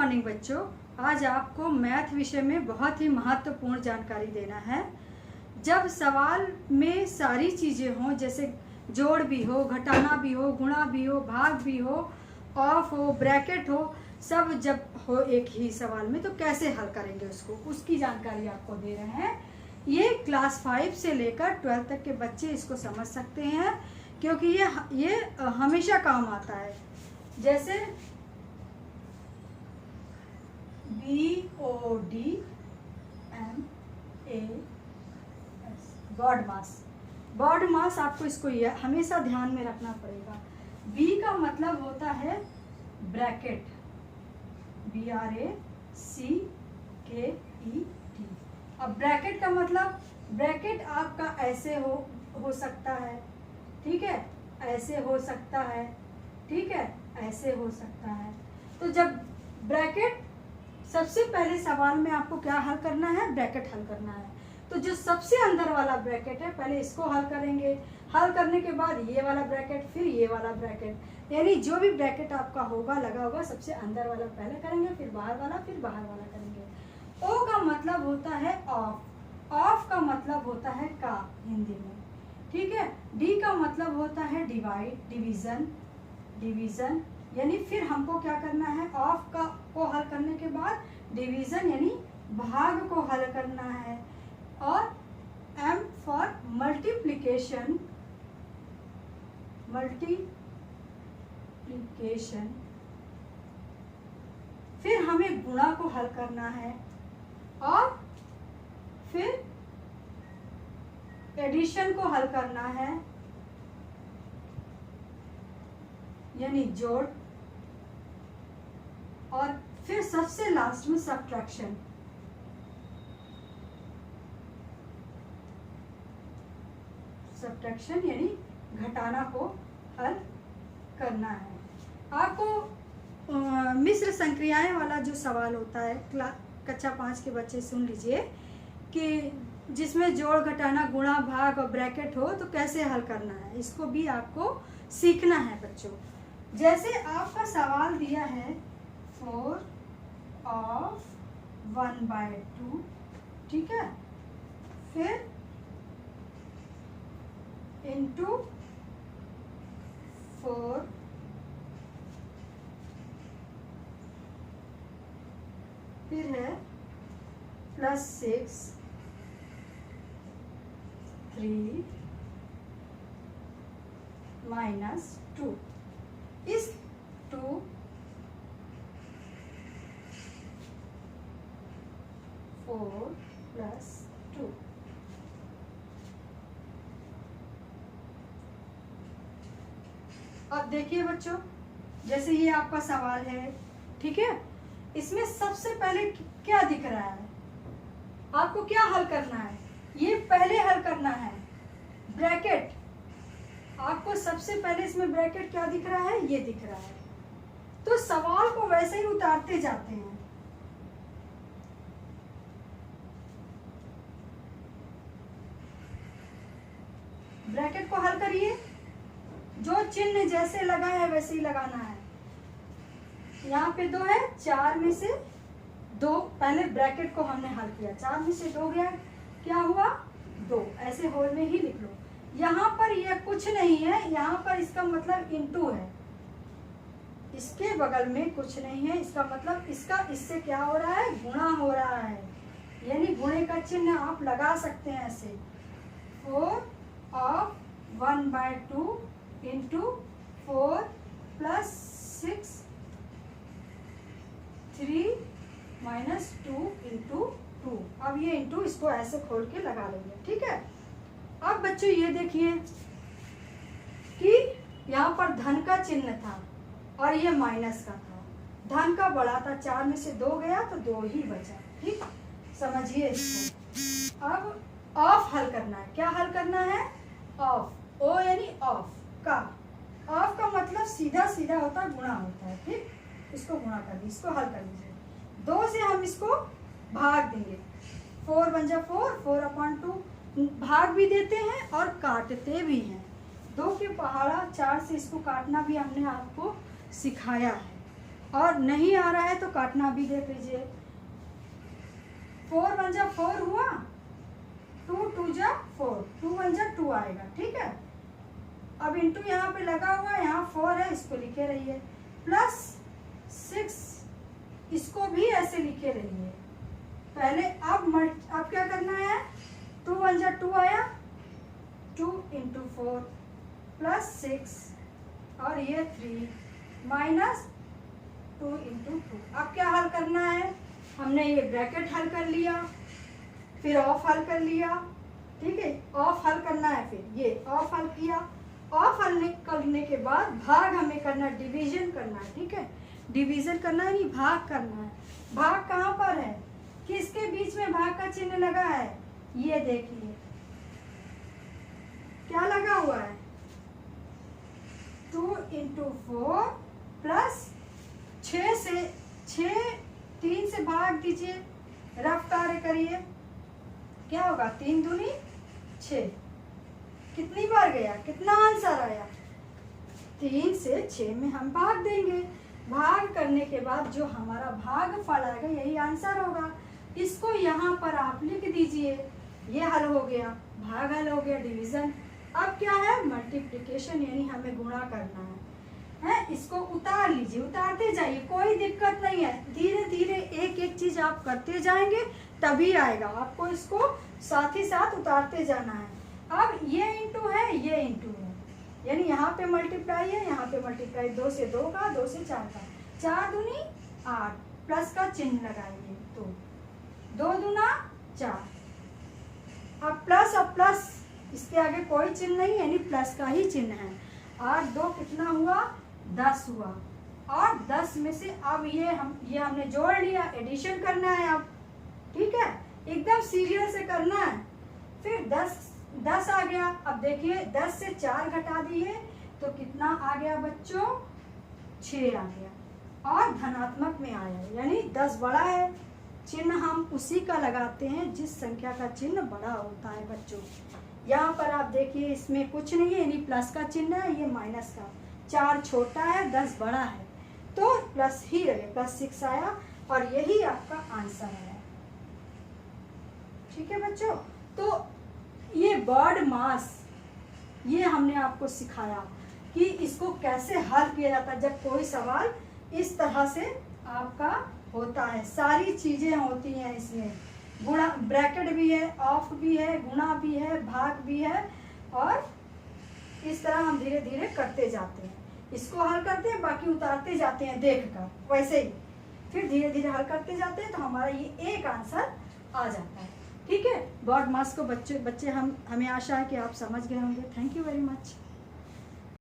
Morning बच्चों। आज आपको मैथ विषय में बहुत ही महत्वपूर्ण जानकारी देना है। जब सवाल में सारी चीज़ें हों, जैसे जोड़ भी हो, घटाना भी हो, गुणा भी हो, भाग भी हो, ऑफ हो, ब्रैकेट हो, सब जब हो एक ही सवाल में तो कैसे हल करेंगे उसको, उसकी जानकारी आपको दे रहे हैं। ये क्लास 5 से लेकर 12 तक के बच्चे इसको समझ सकते हैं, क्योंकि ये हमेशा काम आता है। जैसे BODMAS, बॉड मास। बॉड मास आपको इसको हमेशा ध्यान में रखना पड़ेगा। B का मतलब होता है ब्रैकेट, BRACKET। अब ब्रैकेट का मतलब, ब्रैकेट आपका ऐसे हो सकता है, ठीक है, ऐसे हो सकता है, ठीक है, ऐसे हो सकता है। तो जब ब्रैकेट, सबसे पहले सवाल में आपको क्या हल करना है, ब्रैकेट हल करना है। तो जो सबसे अंदर वाला ब्रैकेट है, पहले इसको हल करेंगे। हल करने के बाद ये वाला ब्रैकेट, फिर ये वाला ब्रैकेट, यानी जो भी ब्रैकेट आपका होगा, लगा होगा, सबसे अंदर वाला पहले करेंगे, फिर बाहर वाला, फिर बाहर वाला करेंगे। ओ का मतलब होता है ऑफ, ऑफ का मतलब होता है का हिंदी में, ठीक है। डी का मतलब होता है डिवाइड, डिवीजन, डिवीजन, यानी फिर हमको क्या करना है, ऑफ का को हल करने के बाद डिवीजन यानी भाग को हल करना है। और एम फॉर मल्टीप्लिकेशन, मल्टीप्लिकेशन, फिर हमें गुणा को हल करना है, और फिर एडिशन को हल करना है, यानी जोड़, और फिर सबसे लास्ट में सब्ट्रैक्शन। सब्ट्रैक्शन यानी घटाना को हल करना है। आपको मिश्र संक्रियाएं वाला जो सवाल होता है, कक्षा 5 के बच्चे सुन लीजिए, कि जिसमें जोड़, घटाना, गुणा, भाग और ब्रैकेट हो तो कैसे हल करना है, इसको भी आपको सीखना है बच्चों। जैसे आपका सवाल दिया है 4 ऑफ 1/2, ठीक है, फिर इंटू 4, फिर है +6, 3 -2, इस 2 4 + 2। अब देखिए बच्चों, जैसे ये आपका सवाल है, ठीक है, इसमें सबसे पहले क्या दिख रहा है, आपको क्या हल करना है, ये पहले हल करना है ब्रैकेट। आपको सबसे पहले इसमें ब्रैकेट क्या दिख रहा है, ये दिख रहा है। तो सवाल को वैसे ही उतारते जाते हैं। ब्रैकेट को हल करिए, जो चिन्ह जैसे लगा है वैसे ही लगाना है। यहाँ पे 2 है, 4 में से 2, पहले ब्रैकेट को हमने हल किया, 4 में से 2 गया, क्या हुआ 2, ऐसे होल में ही लिख लो। यहाँ पर यह कुछ नहीं है, यहाँ पर इसका मतलब इंटू है, इसके बगल में कुछ नहीं है, इसका मतलब इसका इससे क्या हो रहा है, गुणा हो रहा है, यानी गुणे का चिन्ह आप लगा सकते हैं ऐसे। 4 ऑफ 1/2 इंटू 4 + 6, 3 -2 इंटू 2। अब ये इंटू, इसको ऐसे खोल के लगा लेंगे, ठीक है। अब बच्चों ये देखिए कि यहाँ पर धन का चिन्ह था और ये माइनस का था, धन का बड़ा था, 4 में से 2 गया तो 2 ही बचा, ठीक, समझिए इसको। अब ऑफ हल करना है, क्या हल करना है, ऑफ, ओ यानी ऑफ का, ऑफ का मतलब सीधा सीधा होता है, गुणा होता है, ठीक, इसको गुणा कर दीजिए, इसको हल कर दीजिए। 2 से हम इसको भाग देंगे, 4 × 4, 4/2, भाग भी देते हैं और काटते भी हैं। 2 के पहाड़ा 4 से इसको काटना भी हमने आपको सिखाया है, और नहीं आ रहा है तो काटना भी देख लीजिए। 4 1 जा 4 हुआ, 2 2 जा 4, 2 1 जा 2 आएगा, ठीक है। अब इंटू यहाँ पे लगा हुआ है, यहाँ 4 है, इसको लिखे रहिए, प्लस 6 इसको भी ऐसे लिखे रहिए पहले। अब क्या करना है, 2 1 जा 2 आया, 2 इंटू 4 प्लस 6 और ये 3 माइनस 2 इंटू 2। अब क्या हल करना है, हमने ये ब्रैकेट हल कर लिया, फिर ऑफ हल कर लिया, ठीक है। ऑफ हल करना है, फिर ये ऑफ हल किया। ऑफ हल करने के बाद भाग हमें करना, डिवीजन करना है, ठीक है। डिवीजन करना है, नहीं भाग करना है। भाग कहाँ पर है, किसके बीच में भाग का चिन्ह लगा है, ये देखिए क्या लगा हुआ है, 2 इंटू 4 प्लस 3 से भाग दीजिए, रफ कार्य करिए, क्या होगा, 3 दूनी 6। कितनी बार गया, कितना आंसर आया, 3 से 6 में हम भाग देंगे। भाग करने के बाद जो हमारा भाग फल आएगा यही आंसर होगा। इसको यहाँ पर आप लिख दीजिए, ये हल हो गया, भाग हल हो गया, डिवीजन। अब क्या है, मल्टीप्लिकेशन, यानी हमें गुणा करना है। इसको उतार लीजिए, उतारते जाइए, कोई दिक्कत नहीं है। धीरे धीरे एक एक चीज आप करते जाएंगे तभी आएगा, आपको इसको साथ ही साथ उतारते जाना है। अब ये इंटू है, ये इंटू है, यानी यहाँ पे मल्टीप्लाई है, यहाँ पे मल्टीप्लाई, 2 से 2 का, 2 से 4 का, 4 दूनी 8, प्लस का चिन्ह लगाइए, तो 2 दूना 4। अब प्लस, इसके आगे कोई चिन्ह नहीं, यानी प्लस का ही चिन्ह है। 8 2 कितना हुआ, 10 हुआ। और 10 में से अब ये हमने जोड़ लिया, एडिशन करना है अब, ठीक है, एकदम सीरियल से करना है। फिर 10 आ गया। अब देखिए 10 से 4 घटा दिए तो कितना आ गया बच्चों, 6 आ गया और धनात्मक में आया, यानी 10 बड़ा है। चिन्ह हम उसी का लगाते हैं जिस संख्या का चिन्ह बड़ा होता है बच्चों। यहाँ पर आप देखिए इसमें कुछ नहीं है, यानी प्लस का चिन्ह है, ये माइनस का। 4 छोटा है, 10 बड़ा है, तो प्लस ही रहे, प्लस 6 आया और यही आपका आंसर है, ठीक है बच्चों। तो ये बर्ड मास, ये हमने आपको सिखाया कि इसको कैसे हल किया जाता है जब कोई सवाल इस तरह से आपका होता है। सारी चीजें होती हैं इसमें, गुणा, ब्रैकेट भी है, ऑफ भी है, गुणा भी है, भाग भी है, और इस तरह हम धीरे धीरे करते जाते हैं। इसको हल करते हैं, बाकी उतारते जाते हैं देख कर, वैसे ही फिर धीरे धीरे हल करते जाते हैं तो हमारा ये एक आंसर आ जाता है, ठीक है। बर्ड मास को बच्चे हमें आशा है कि आप समझ गए होंगे। Thank you very much.